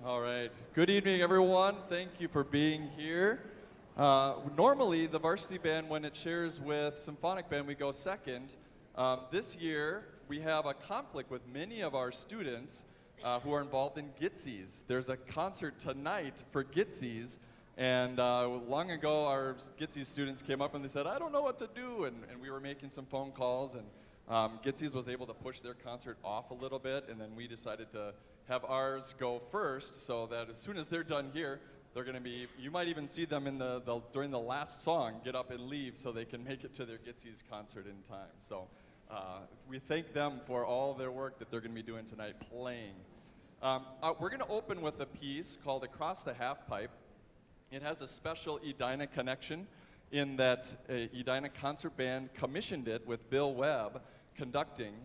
All right. Good evening, everyone. Thank you for being here. Normally, the varsity band, when it shares with Symphonic band, we go second. This year, we have a conflict with many of our students who are involved in Gitzies. There's a concert tonight for Gitzies, and long ago, our Gitzies students came up and they said, I don't know what to do, and we were making some phone calls, and Gitzies was able to push their concert off a little bit, and then we decided to have ours go first, so that as soon as they're done here, they're going to be, you might even see them in during the last song, get up and leave so they can make it to their Gitzies concert in time. So we thank them for all their work that they're going to be doing tonight playing. We're going to open with a piece called Across the Half Pipe. It has a special Edina connection in that Edina Concert Band commissioned it with Bill Webb conducting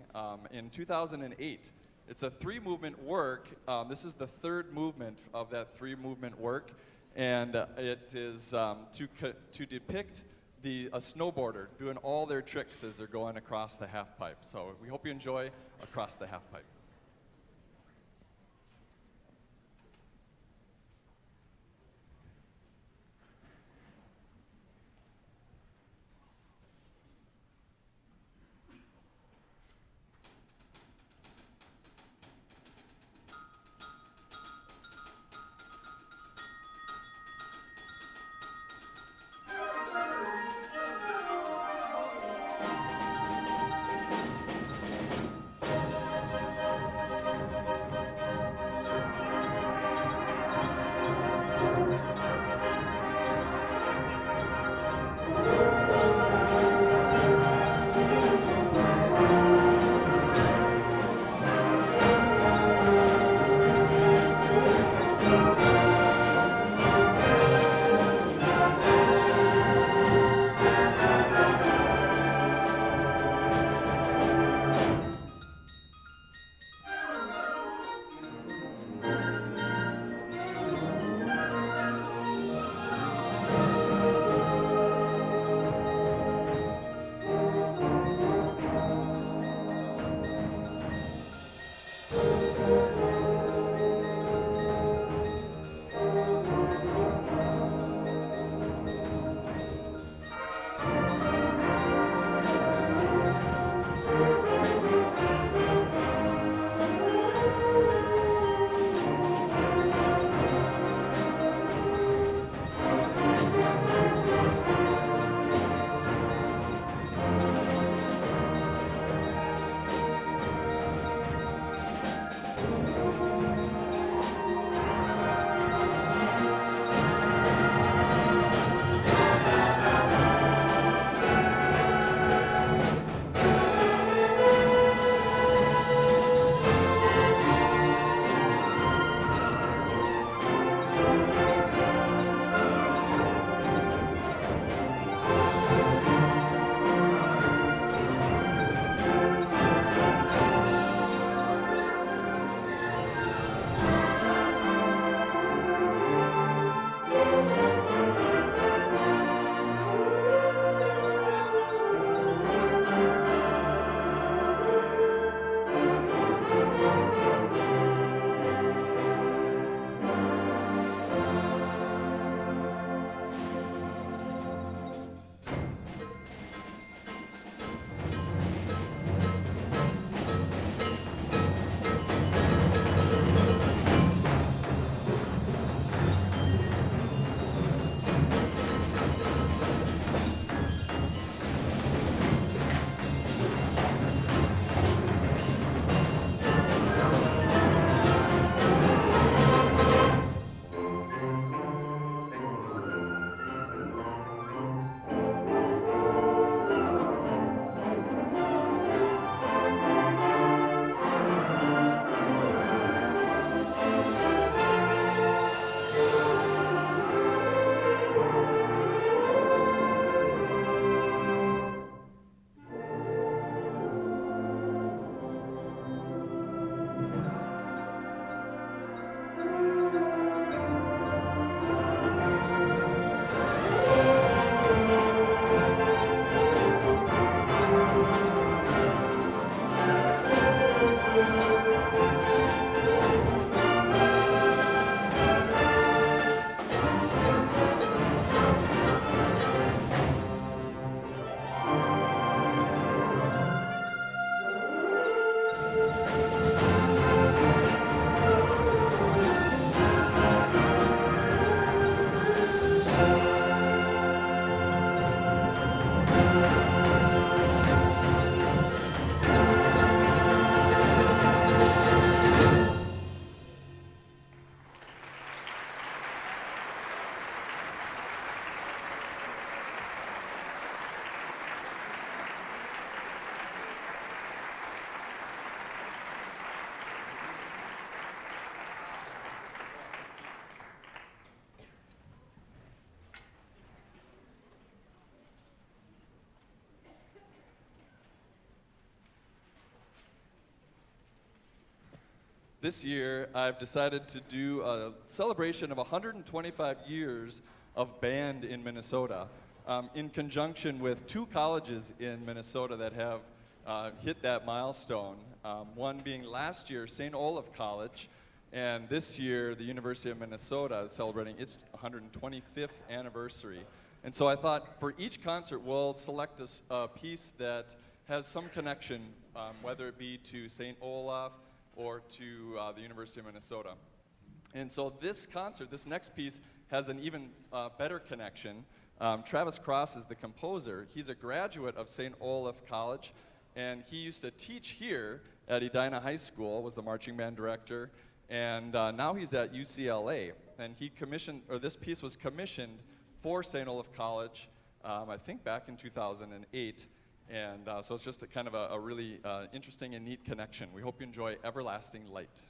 in 2008. It's a three-movement work. This is the third movement of that three-movement work, and it is to depict a snowboarder doing all their tricks as they're going across the half pipe. So we hope you enjoy Across the Half Pipe. this year I've decided to do a celebration of 125 years of band in Minnesota, in conjunction with 2 colleges in Minnesota that have hit that milestone. One being last year, St. Olaf College, and this year the University of Minnesota is celebrating its 125th anniversary. And so I thought for each concert we'll select a piece that has some connection, whether it be to St. Olaf or to the University of Minnesota. And so this concert, this next piece, has an even better connection. Travis Cross is the composer. He's a graduate of St. Olaf College, and he used to teach here at Edina High School, was the marching band director, and now he's at UCLA. And he commissioned, or this piece was commissioned for St. Olaf College, I think back in 2008. And so it's just a kind of a really interesting and neat connection. We hope you enjoy Everlasting Light.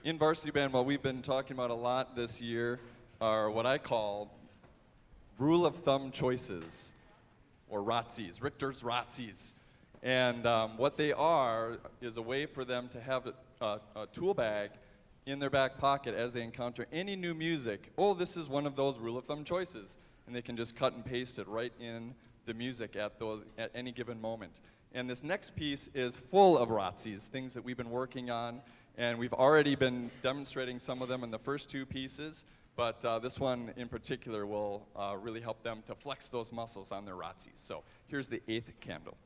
In Varsity Band, what we've been talking about a lot this year are what I call rule of thumb choices, or ROTCs, Richter's ROTCs. And what they are is a way for them to have a tool bag in their back pocket as they encounter any new music. Oh, this is one of those rule of thumb choices. And they can just cut and paste it right in the music at any given moment. And this next piece is full of ROTCs, things that we've been working on. And we've already been demonstrating some of them in the first two pieces, but this one in particular will really help them to flex those muscles on their ROTCs. So here's the 8th candle.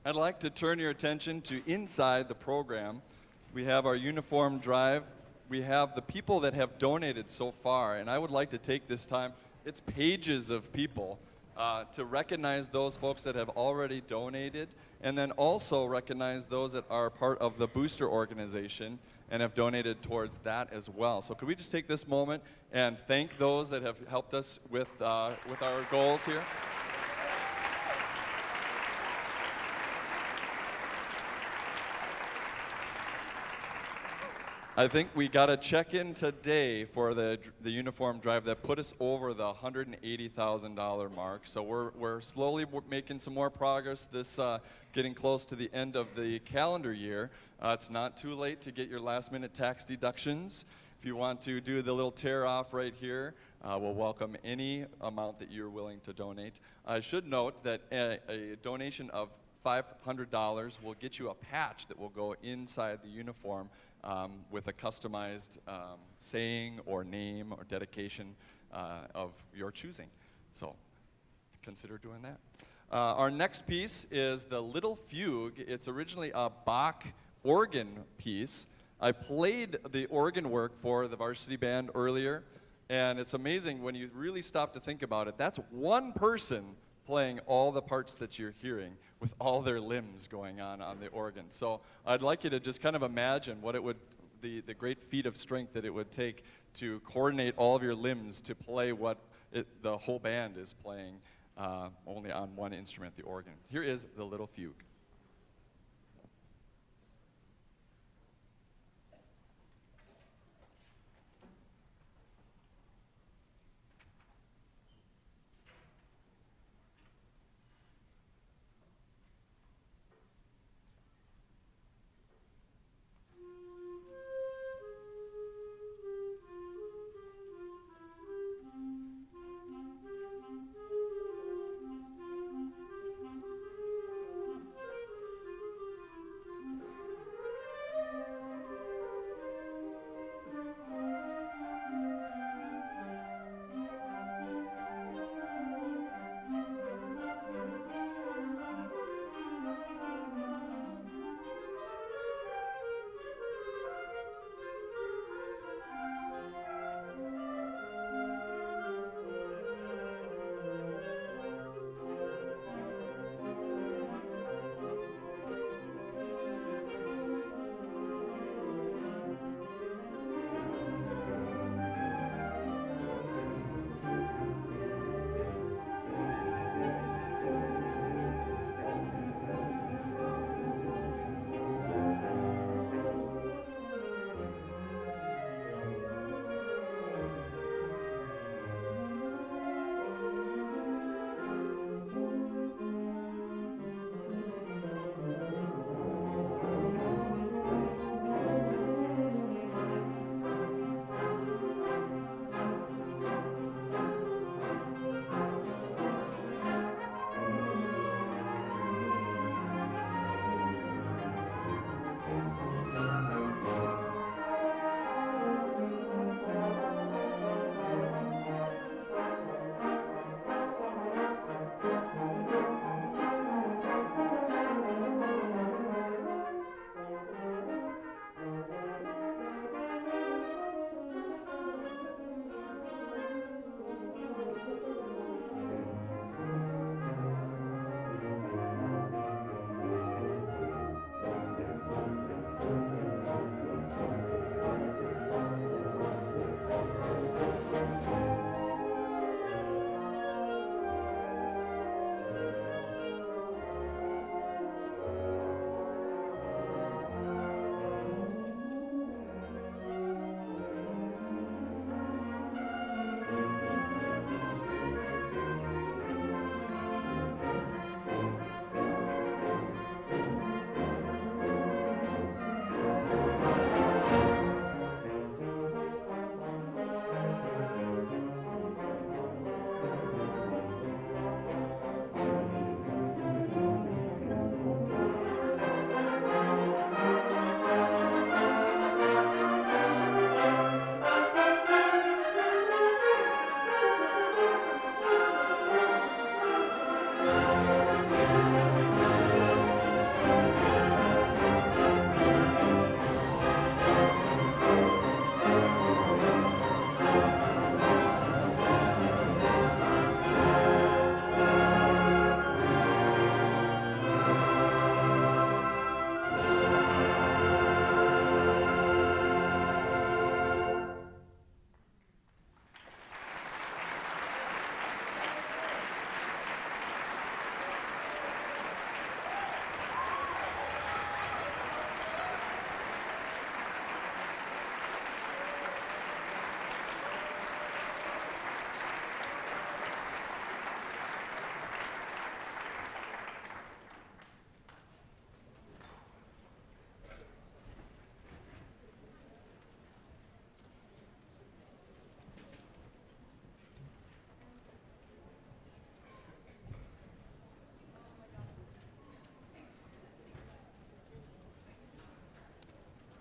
I'd like to turn your attention to inside the program. We have our uniform drive. We have the people that have donated so far, and I would like to take this time, it's pages of people, to recognize those folks that have already donated, and then also recognize those that are part of the booster organization and have donated towards that as well. So could we just take this moment and thank those that have helped us with our goals here? I think we got a check-in today for the uniform drive that put us over the $180,000 mark. So we're slowly making some more progress. This getting close to the end of the calendar year. It's not too late to get your last-minute tax deductions. If you want to do the little tear off right here, we'll welcome any amount that you're willing to donate. I should note that a donation of $500 will get you a patch that will go inside the uniform with a customized saying or name or dedication of your choosing. So consider doing that. Our next piece is the Little Fugue. It's originally a Bach organ piece. I played the organ work for the Varsity Band earlier, and it's amazing when you really stop to think about it. That's one person playing all the parts that you're hearing with all their limbs going on the organ. So I'd like you to just kind of imagine what it would, the great feat of strength that it would take to coordinate all of your limbs to play what the whole band is playing only on one instrument, the organ. Here is the Little Fugue.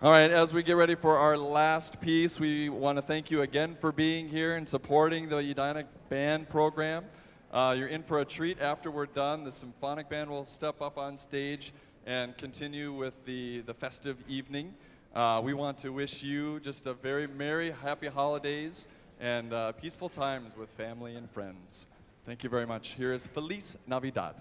All right, as we get ready for our last piece, we want to thank you again for being here and supporting the Edina Band program. You're in for a treat after we're done. The Symphonic Band will step up on stage and continue with the festive evening. We want to wish you just a very merry, happy holidays and peaceful times with family and friends. Thank you very much. Here is Feliz Navidad.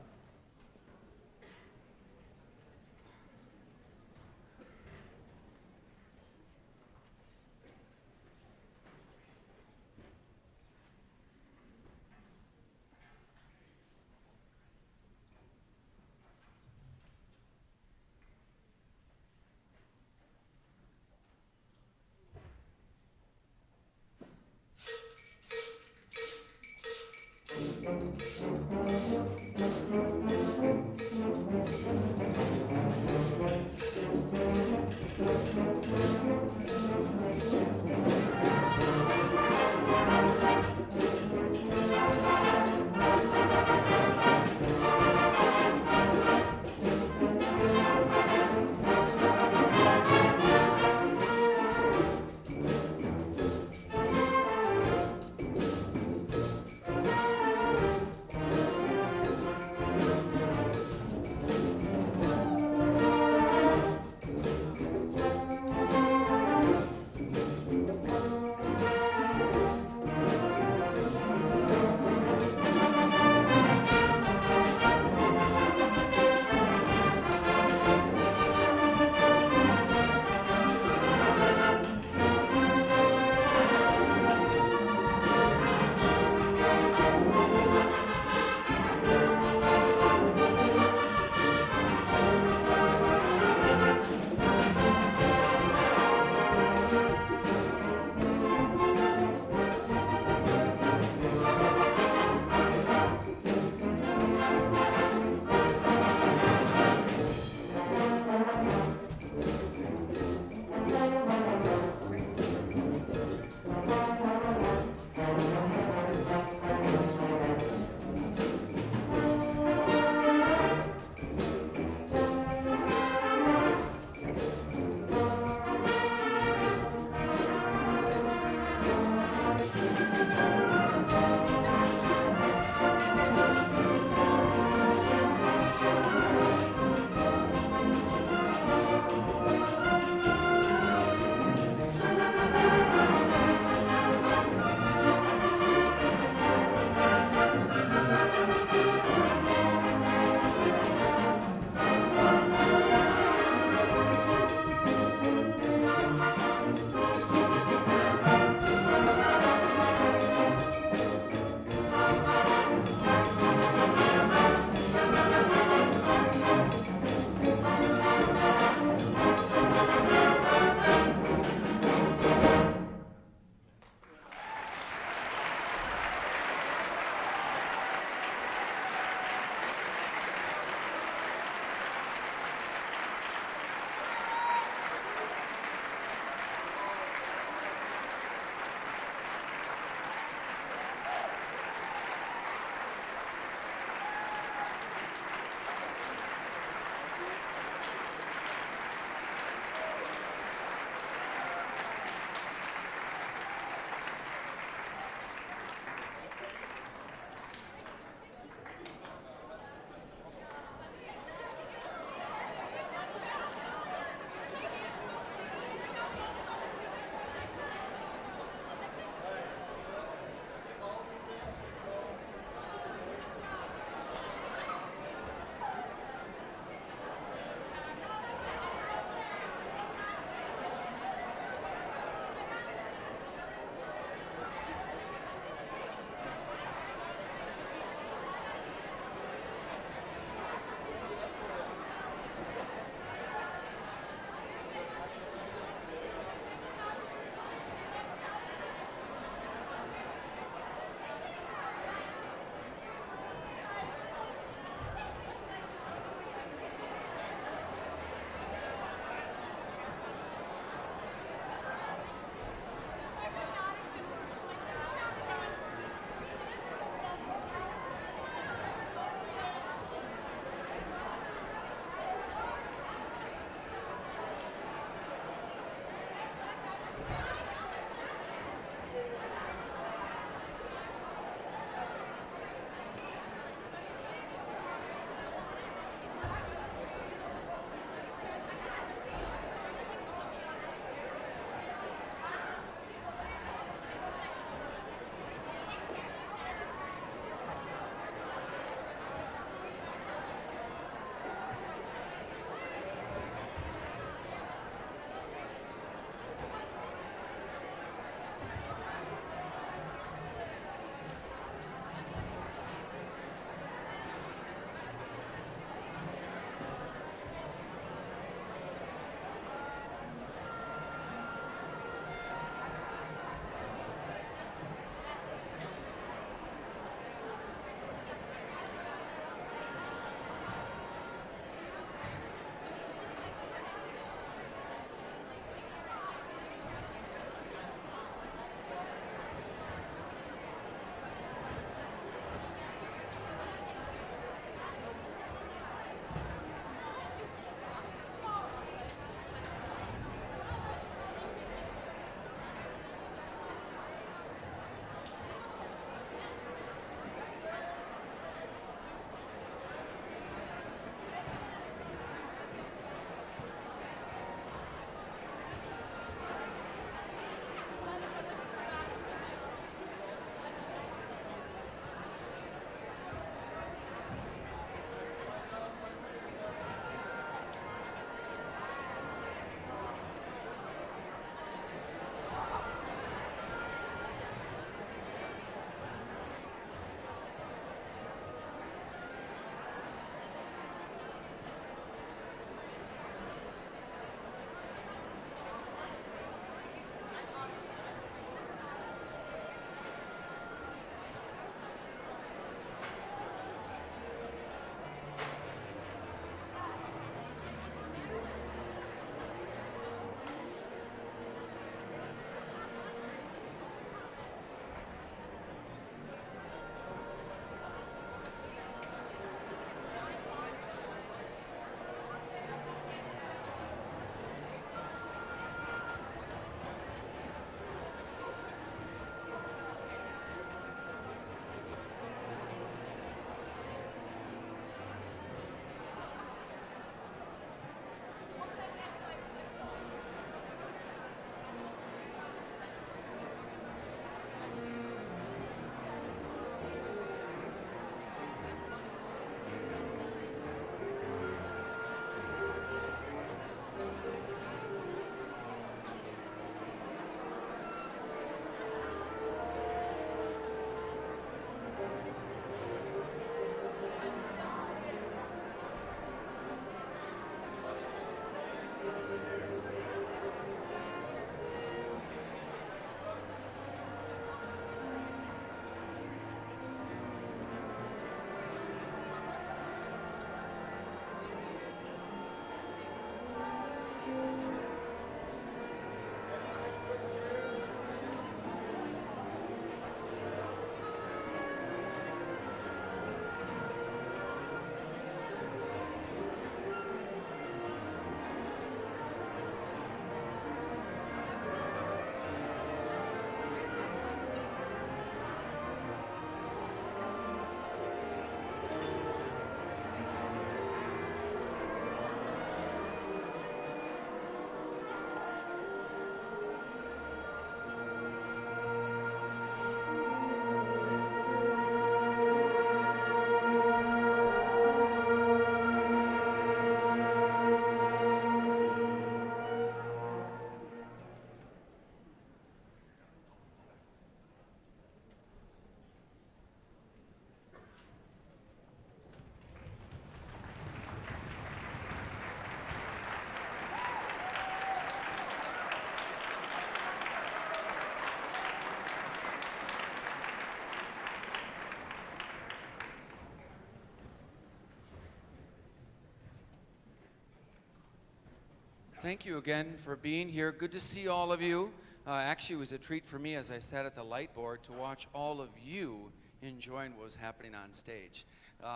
Thank you again for being here. Good to see all of you. Actually, it was a treat for me as I sat at the light board to watch all of you enjoying what was happening on stage.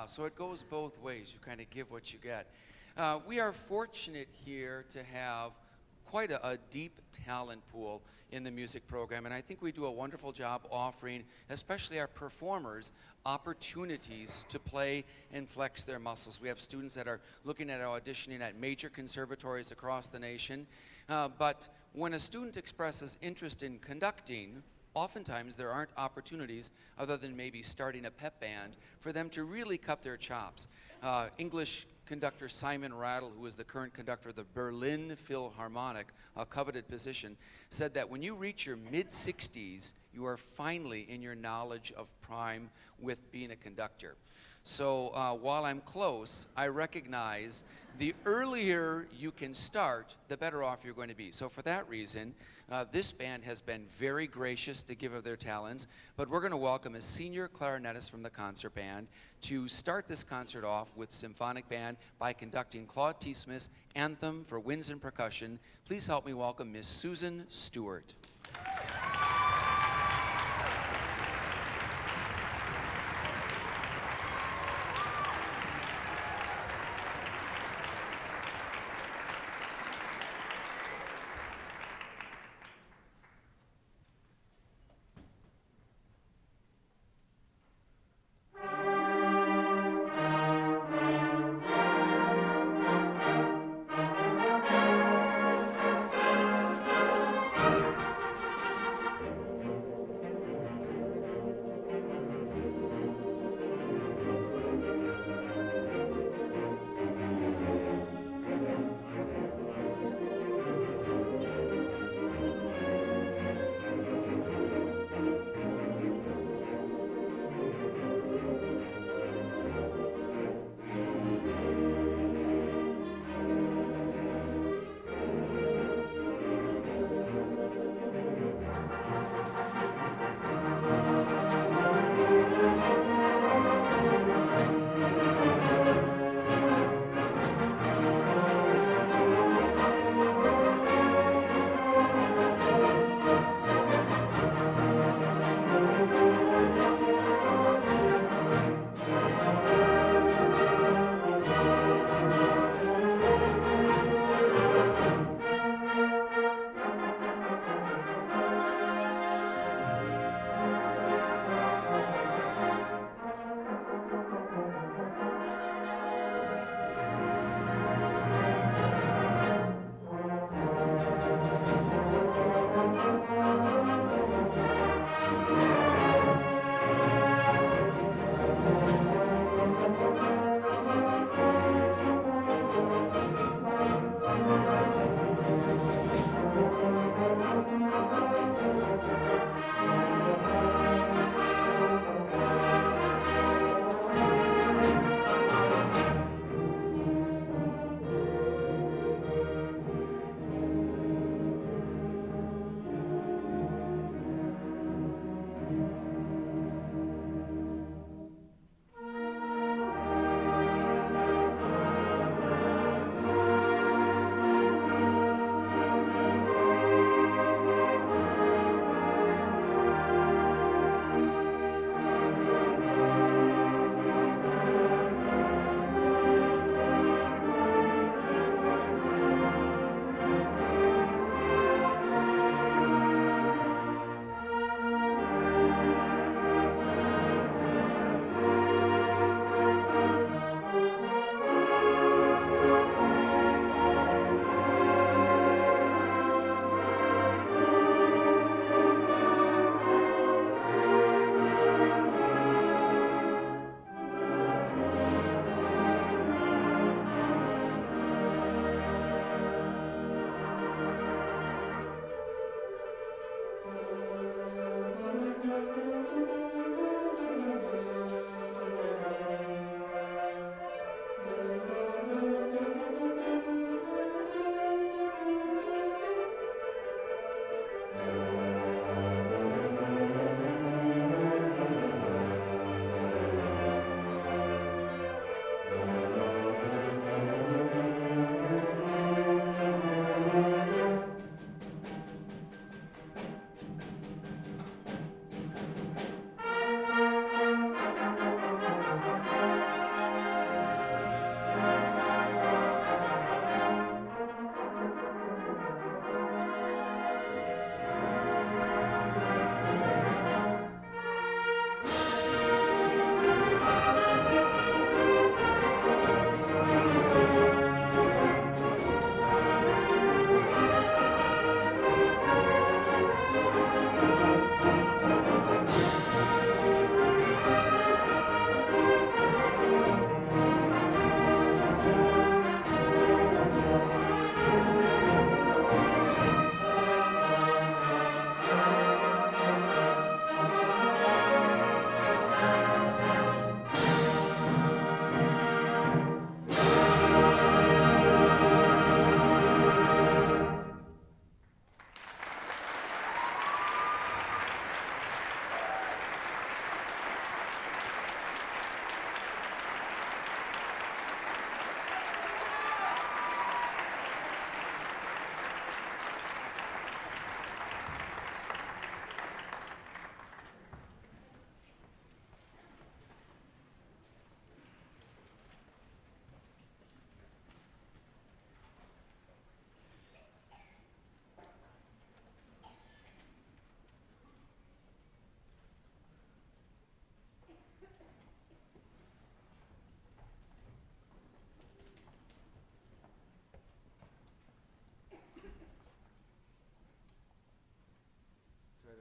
So it goes both ways. You kind of give what you get. We are fortunate here to have quite a deep talent pool in the music program, and I think we do a wonderful job offering, especially our performers, opportunities to play and flex their muscles. We have students that are looking at auditioning at major conservatories across the nation, but when a student expresses interest in conducting, oftentimes there aren't opportunities other than maybe starting a pep band for them to really cut their chops. English conductor Simon Rattle, who is the current conductor of the Berlin Philharmonic, a coveted position, said that when you reach your mid-60s, you are finally in your knowledge of prime with being a conductor. So while I'm close, I recognize the earlier you can start, the better off you're going to be. So for that reason, this band has been very gracious to give of their talents, but we're going to welcome a senior clarinetist from the concert band to start this concert off with Symphonic Band by conducting Claude T. Smith's Anthem for Winds and Percussion. Please help me welcome Miss Susan Stewart.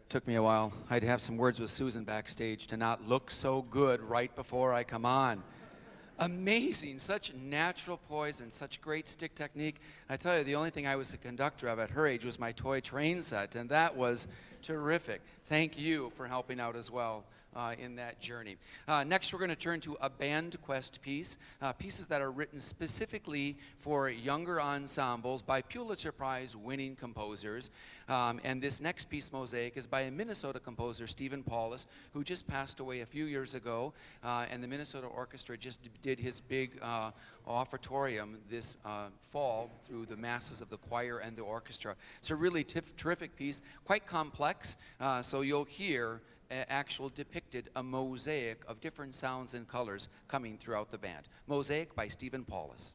took me a while. I'd have some words with Susan backstage to not look so good right before I come on. Amazing, such natural poise and such great stick technique. I tell you, the only thing I was a conductor of at her age was my toy train set, and that was terrific. Thank you for helping out as well in that journey. Next, we're going to turn to a band quest piece, pieces that are written specifically for younger ensembles by Pulitzer Prize winning composers. And this next piece, Mosaic, is by a Minnesota composer, Stephen Paulus, who just passed away a few years ago. And the Minnesota Orchestra just did his big offertorium this fall through the masses of the choir and the orchestra. It's a really terrific piece, quite complex, so you'll hear actual depicted a mosaic of different sounds and colors coming throughout the band. Mosaic by Stephen Paulus.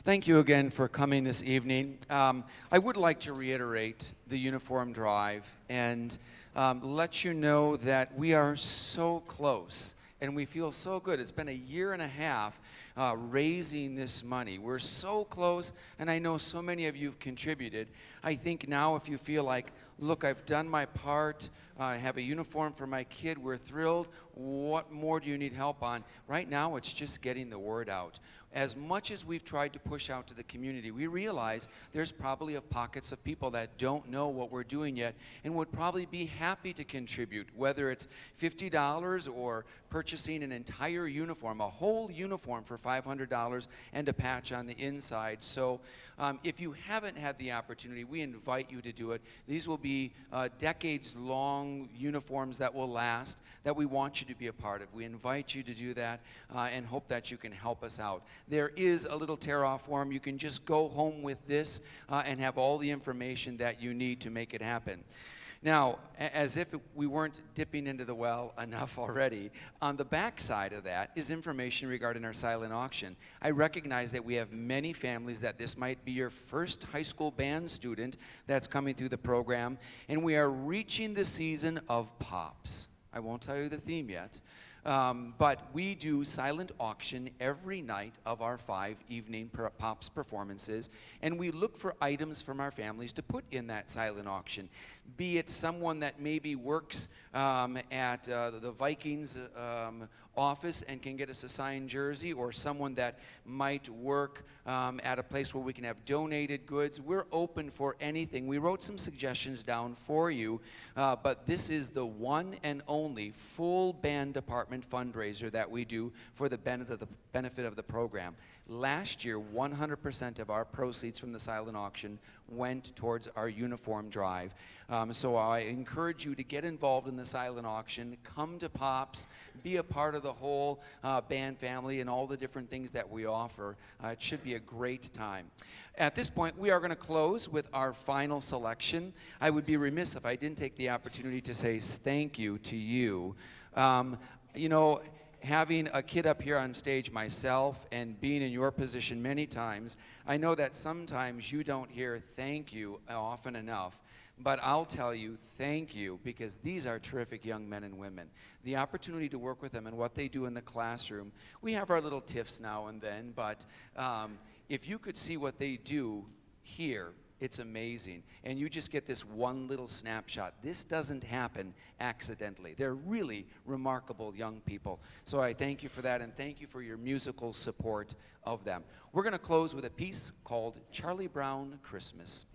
Thank you again for coming this evening. I would like to reiterate the uniform drive and let you know that we are so close and we feel so good. It's been a year and a half raising this money. We're so close, and I know so many of you have contributed. I think now if you feel like, look, I've done my part, I have a uniform for my kid, we're thrilled, what more do you need help on? Right now, it's just getting the word out. As much as we've tried to push out to the community, we realize there's probably pockets of people that don't know what we're doing yet and would probably be happy to contribute, whether it's $50 or purchasing an entire uniform, a whole uniform for $500 and a patch on the inside. So if you haven't had the opportunity, we invite you to do it. These will be decades-long uniforms that will last, that we want you to be a part of. We invite you to do that and hope that you can help us out. There is a little tear-off form. You can just go home with this and have all the information that you need to make it happen. Now, as if we weren't dipping into the well enough already, on the back side of that is information regarding our silent auction. I recognize that we have many families that this might be your first high school band student that's coming through the program, and we are reaching the season of pops. I won't tell you the theme yet, but we do silent auction every night of our 5 evening pops performances, and we look for items from our families to put in that silent auction. Be it someone that maybe works at the Vikings office and can get us a signed jersey, or someone that might work at a place where we can have donated goods. We're open for anything. We wrote some suggestions down for you, but this is the one and only full band department fundraiser that we do for the benefit of the program. Last year, 100% of our proceeds from the silent auction went towards our uniform drive. So I encourage you to get involved in the silent auction, come to Pops, be a part of the whole band family and all the different things that we offer. It should be a great time. At this point, we are going to close with our final selection. I would be remiss if I didn't take the opportunity to say thank you to you. You know, having a kid up here on stage myself and being in your position many times, I know that sometimes you don't hear thank you often enough, but I'll tell you thank you, because these are terrific young men and women. The opportunity to work with them and what they do in the classroom, we have our little tiffs now and then, but if you could see what they do here, it's amazing. And you just get this one little snapshot. This doesn't happen accidentally. They're really remarkable young people. So I thank you for that, and thank you for your musical support of them. We're going to close with a piece called Charlie Brown Christmas.